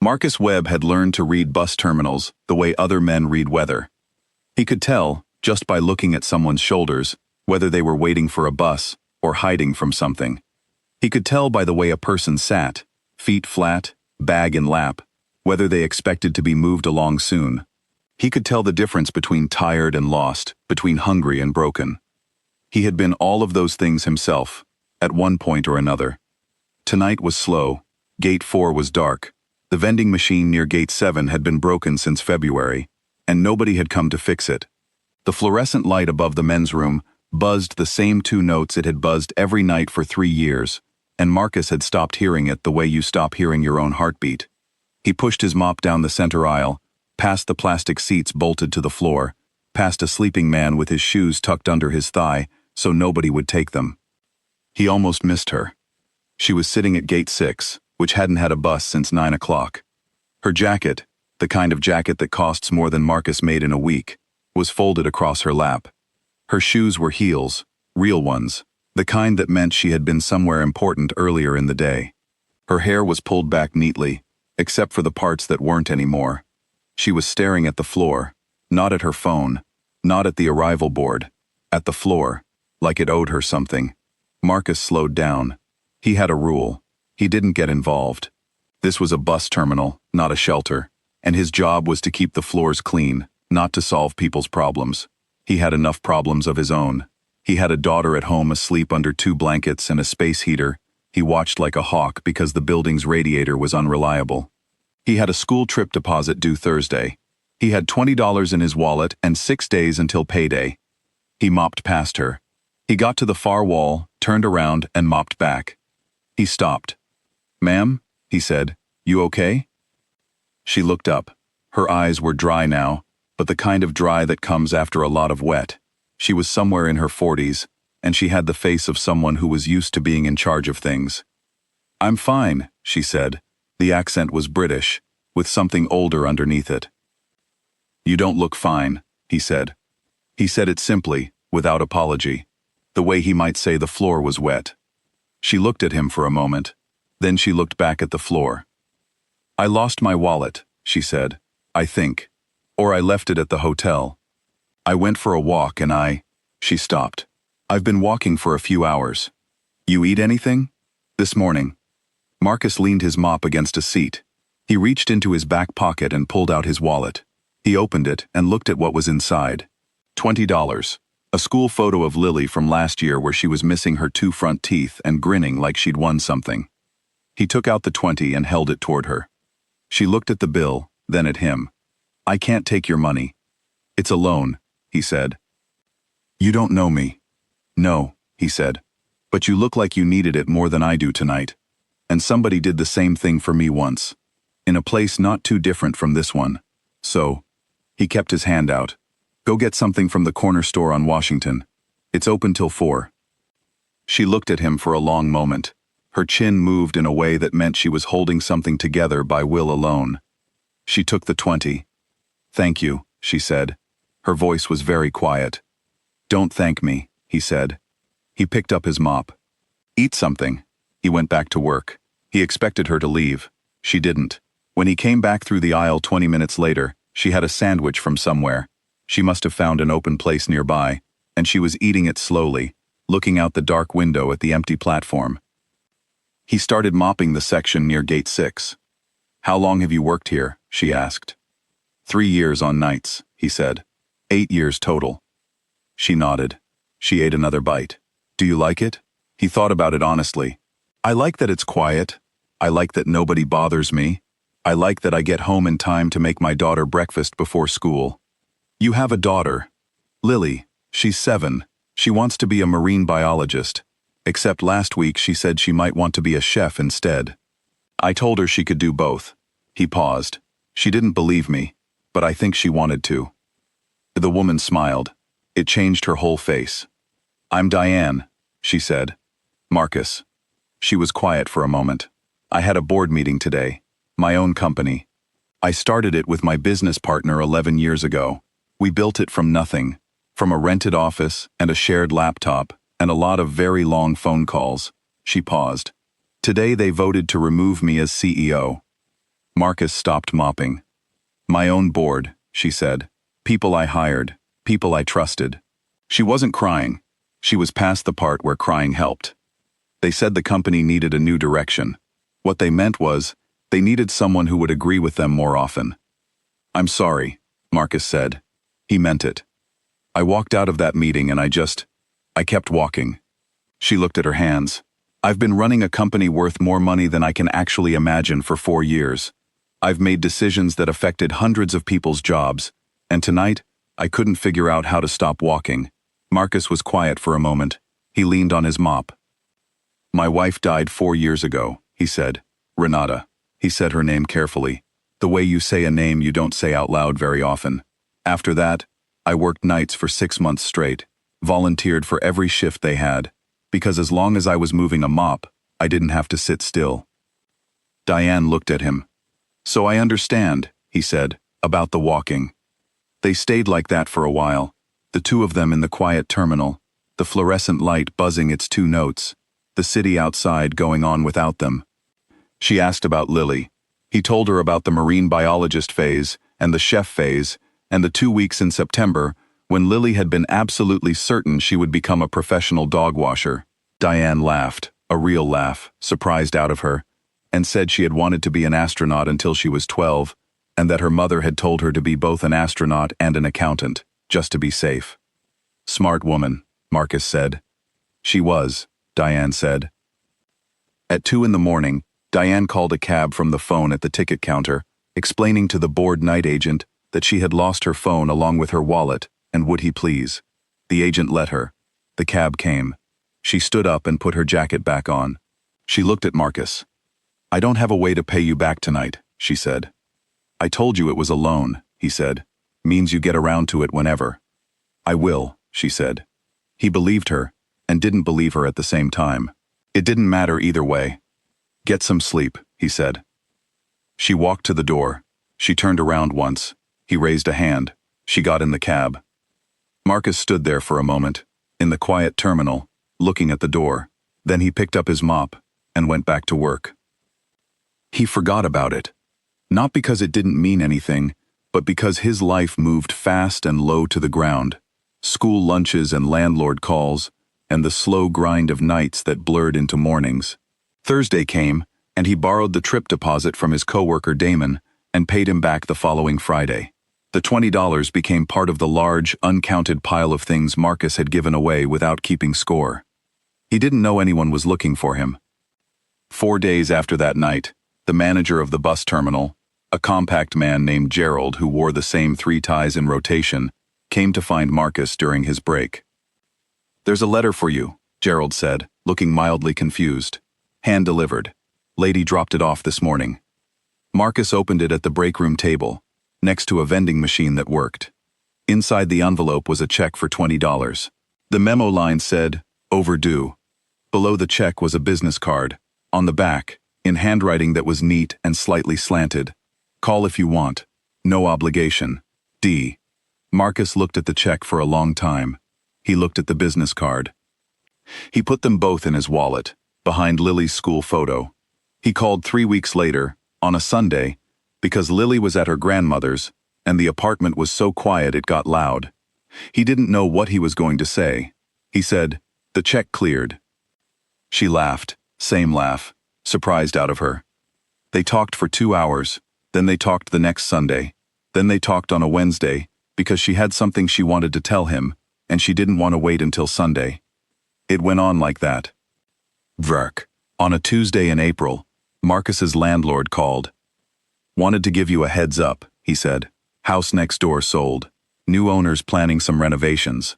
Marcus Webb had learned to read bus terminals the way other men read weather. He could tell, just by looking at someone's shoulders, whether they were waiting for a bus or hiding from something. He could tell by the way a person sat, feet flat, bag in lap, whether they expected to be moved along soon. He could tell the difference between tired and lost, between hungry and broken. He had been all of those things himself, at one point or another. Tonight was slow. Gate 4 was dark. The vending machine near Gate 7 had been broken since February, and nobody had come to fix it. The fluorescent light above the men's room buzzed the same 2 notes it had buzzed every night for 3 years, and Marcus had stopped hearing it the way you stop hearing your own heartbeat. He pushed his mop down the center aisle, past the plastic seats bolted to the floor, past a sleeping man with his shoes tucked under his thigh so nobody would take them. He almost missed her. She was sitting at Gate 6, which hadn't had a bus since 9 o'clock. Her jacket, the kind of jacket that costs more than Marcus made in a week, was folded across her lap. Her shoes were heels, real ones, the kind that meant she had been somewhere important earlier in the day. Her hair was pulled back neatly, except for the parts that weren't anymore. She was staring at the floor, not at her phone, not at the arrival board, at the floor, like it owed her something. Marcus slowed down. He had a rule. He didn't get involved. This was a bus terminal, not a shelter, and his job was to keep the floors clean, not to solve people's problems. He had enough problems of his own. He had a daughter at home asleep under 2 blankets and a space heater. He watched like a hawk because the building's radiator was unreliable. He had a school trip deposit due Thursday. He had $20 in his wallet and 6 days until payday. He mopped past her. He got to the far wall, turned around, and mopped back. He stopped. "Ma'am," he said, "you okay?" She looked up. Her eyes were dry now, but the kind of dry that comes after a lot of wet. She was somewhere in her 40s, and she had the face of someone who was used to being in charge of things. "I'm fine," she said. The accent was British, with something older underneath it. "You don't look fine," he said. He said it simply, without apology, the way he might say the floor was wet. She looked at him for a moment. Then she looked back at the floor. "I lost my wallet," she said, "I think. Or I left it at the hotel. I went for a walk and She stopped. "I've been walking for a few hours. You eat anything?" "This morning." Marcus leaned his mop against a seat. He reached into his back pocket and pulled out his wallet. He opened it and looked at what was inside. $20. A school photo of Lily from last year where she was missing her 2 front teeth and grinning like she'd won something. He took out the 20 and held it toward her. She looked at the bill, then at him. "I can't take your money." "It's a loan," he said. "You don't know me." "No," he said. "But you look like you needed it more than I do tonight. And somebody did the same thing for me once. In a place not too different from this one. So," he kept his hand out, "go get something from the corner store on Washington. It's open till 4. She looked at him for a long moment. Her chin moved in a way that meant she was holding something together by will alone. She took the 20. "Thank you," she said. Her voice was very quiet. "Don't thank me," he said. He picked up his mop. "Eat something." He went back to work. He expected her to leave. She didn't. When he came back through the aisle 20 minutes later, she had a sandwich from somewhere. She must have found an open place nearby, and she was eating it slowly, looking out the dark window at the empty platform. He started mopping the section near Gate 6. "How long have you worked here?" she asked. 3 years on nights, he said. 8 years total. She nodded. She ate another bite. "Do you like it?" He thought about it honestly. "I like that it's quiet. I like that nobody bothers me. I like that I get home in time to make my daughter breakfast before school." "You have a daughter." "Lily. She's 7. She wants to be a marine biologist. Except last week she said she might want to be a chef instead. I told her she could do both." He paused. "She didn't believe me, but I think she wanted to." The woman smiled. It changed her whole face. "I'm Diane," she said. "Marcus." She was quiet for a moment. "I had a board meeting today. My own company. I started it with my business partner 11 years ago. We built it from nothing, from a rented office and a shared laptop and a lot of very long phone calls." She paused. "Today they voted to remove me as CEO." Marcus stopped mopping. My own board, she said. People I hired, people I trusted. She wasn't crying. She was past the part where crying helped. They said the company needed a new direction. What they meant was, they needed someone who would agree with them more often. I'm sorry, Marcus said. He meant it. I walked out of that meeting and I kept walking. She looked at her hands. I've been running a company worth more money than I can actually imagine for 4 years. I've made decisions that affected hundreds of people's jobs, and tonight, I couldn't figure out how to stop walking. Marcus was quiet for a moment. He leaned on his mop. My wife died 4 years ago, he said. Renata. He said her name carefully. The way you say a name you don't say out loud very often. After that, I worked nights for 6 months straight, volunteered for every shift they had, because as long as I was moving a mop, I didn't have to sit still. Diane looked at him. So I understand, he said, about the walking. They stayed like that for a while, the two of them in the quiet terminal, the fluorescent light buzzing its 2 notes, the city outside going on without them. She asked about Lily. He told her about the marine biologist phase and the chef phase and the 2 weeks in September when Lily had been absolutely certain she would become a professional dog washer. Diane laughed, a real laugh, surprised out of her, and said she had wanted to be an astronaut until she was 12, and that her mother had told her to be both an astronaut and an accountant, just to be safe. Smart woman, Marcus said. She was, Diane said. At 2 in the morning, Diane called a cab from the phone at the ticket counter, explaining to the bored night agent that she had lost her phone along with her wallet, and would he please. The agent let her. The cab came. She stood up and put her jacket back on. She looked at Marcus. I don't have a way to pay you back tonight, she said. I told you it was a loan, he said. Means you get around to it whenever. I will, she said. He believed her, and didn't believe her at the same time. It didn't matter either way. Get some sleep, he said. She walked to the door. She turned around once. He raised a hand. She got in the cab. Marcus stood there for a moment, in the quiet terminal, looking at the door. Then he picked up his mop and went back to work. He forgot about it. Not because it didn't mean anything, but because his life moved fast and low to the ground. School lunches and landlord calls, and the slow grind of nights that blurred into mornings. Thursday came, and he borrowed the trip deposit from his coworker Damon and paid him back the following Friday. The $20 became part of the large, uncounted pile of things Marcus had given away without keeping score. He didn't know anyone was looking for him. 4 days after that night, the manager of the bus terminal, a compact man named Gerald who wore the same 3 ties in rotation, came to find Marcus during his break. There's a letter for you, Gerald said, looking mildly confused. Hand delivered. Lady dropped it off this morning. Marcus opened it at the break room table, next to a vending machine that worked. Inside the envelope was a check for $20. The memo line said, overdue. Below the check was a business card. On the back, in handwriting that was neat and slightly slanted, call if you want. No obligation. D. Marcus looked at the check for a long time. He looked at the business card. He put them both in his wallet, behind Lily's school photo. He called 3 weeks later, on a Sunday, because Lily was at her grandmother's, and the apartment was so quiet it got loud. He didn't know what he was going to say. He said, the check cleared. She laughed, same laugh, surprised out of her. They talked for 2 hours, then they talked the next Sunday, then they talked on a Wednesday, because she had something she wanted to tell him, and she didn't want to wait until Sunday. It went on like that. Verk. On a Tuesday in April, Marcus's landlord called. Wanted to give you a heads up, he said. House next door sold. New owners planning some renovations.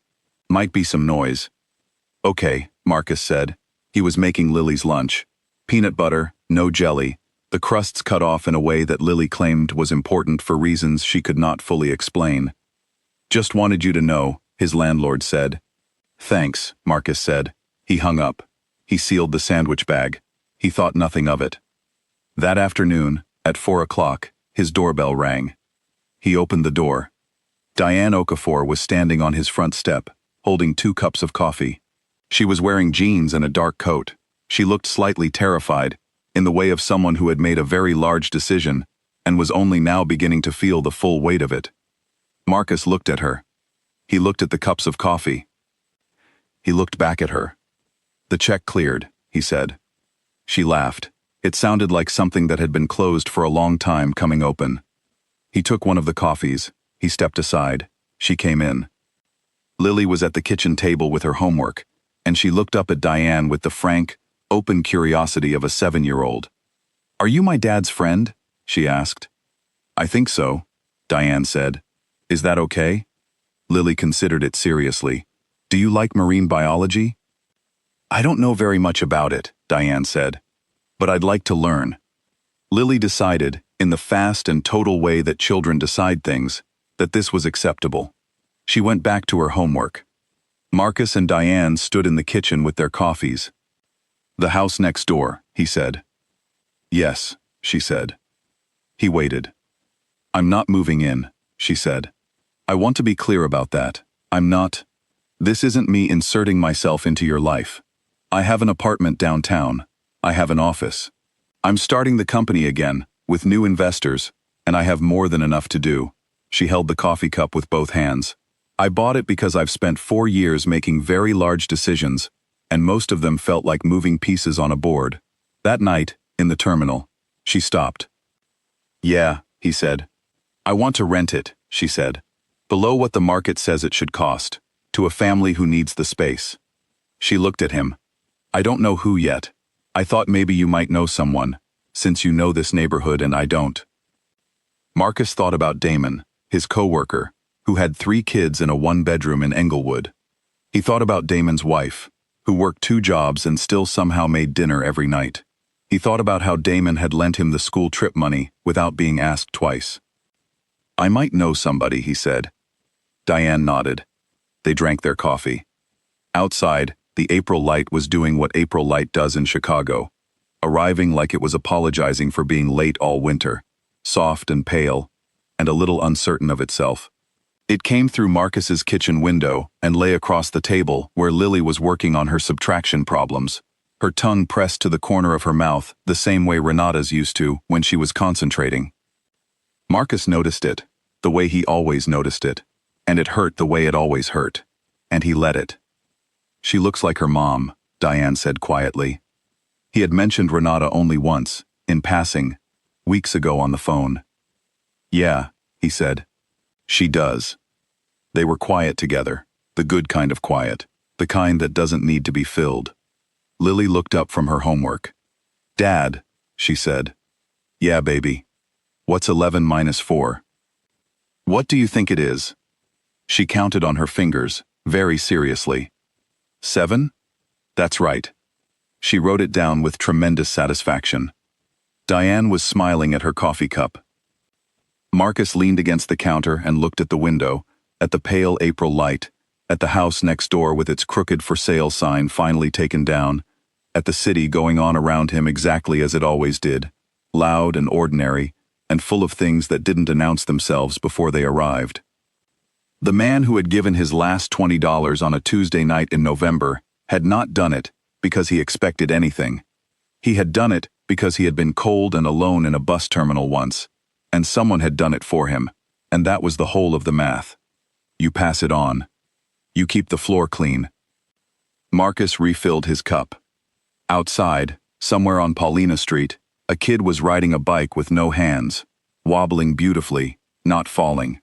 Might be some noise. Okay, Marcus said. He was making Lily's lunch. Peanut butter, no jelly, the crusts cut off in a way that Lily claimed was important for reasons she could not fully explain. Just wanted you to know, his landlord said. Thanks, Marcus said. He hung up. He sealed the sandwich bag. He thought nothing of it. That afternoon, at 4 o'clock, his doorbell rang. He opened the door. Diane Okafor was standing on his front step, holding 2 cups of coffee. She was wearing jeans and a dark coat. She looked slightly terrified, in the way of someone who had made a very large decision, and was only now beginning to feel the full weight of it. Marcus looked at her. He looked at the cups of coffee. He looked back at her. "The check cleared," he said. She laughed. It sounded like something that had been closed for a long time coming open. He took one of the coffees. He stepped aside. She came in. Lily was at the kitchen table with her homework, and she looked up at Diane with the frank, open curiosity of a 7-year-old. "Are you my dad's friend?" she asked. "I think so," Diane said. "Is that okay?" Lily considered it seriously. "Do you like marine biology?" "I don't know very much about it," Diane said. "But I'd like to learn." Lily decided, in the fast and total way that children decide things, that this was acceptable. She went back to her homework. Marcus and Diane stood in the kitchen with their coffees. "The house next door," he said. "Yes," she said. He waited. "I'm not moving in," she said. "I want to be clear about that. I'm not. This isn't me inserting myself into your life. I have an apartment downtown. I have an office. I'm starting the company again, with new investors, and I have more than enough to do." She held the coffee cup with both hands. "I bought it because I've spent 4 years making very large decisions, and most of them felt like moving pieces on a board. That night, in the terminal, she stopped. "Yeah," he said. "I want to rent it," she said. "Below what the market says it should cost, to a family who needs the space." She looked at him. "I don't know who yet. I thought maybe you might know someone, since you know this neighborhood and I don't." Marcus thought about Damon, his co-worker, who had 3 kids in a 1-bedroom in Englewood. He thought about Damon's wife, who worked 2 jobs and still somehow made dinner every night. He thought about how Damon had lent him the school trip money without being asked twice. "I might know somebody," he said. Diane nodded. They drank their coffee. Outside, the April light was doing what April light does in Chicago, arriving like it was apologizing for being late all winter, soft and pale, and a little uncertain of itself. It came through Marcus's kitchen window and lay across the table where Lily was working on her subtraction problems, her tongue pressed to the corner of her mouth the same way Renata's used to when she was concentrating. Marcus noticed it, the way he always noticed it, and it hurt the way it always hurt, and he let it. "She looks like her mom," Diane said quietly. He had mentioned Renata only once, in passing, weeks ago on the phone. "Yeah," he said. "She does." They were quiet together, the good kind of quiet, the kind that doesn't need to be filled. Lily looked up from her homework. "Dad," she said. "Yeah, baby. What's 11 minus 4? "What do you think it is?" She counted on her fingers, very seriously. 7? "That's right." She wrote it down with tremendous satisfaction. Diane was smiling at her coffee cup. Marcus leaned against the counter and looked at the window, at the pale April light, at the house next door with its crooked for sale sign finally taken down, at the city going on around him exactly as it always did, loud and ordinary, and full of things that didn't announce themselves before they arrived. The man who had given his last $20 on a Tuesday night in November had not done it because he expected anything. He had done it because he had been cold and alone in a bus terminal once, and someone had done it for him, and that was the whole of the math. You pass it on. You keep the floor clean. Marcus refilled his cup. Outside, somewhere on Paulina Street, a kid was riding a bike with no hands, wobbling beautifully, not falling.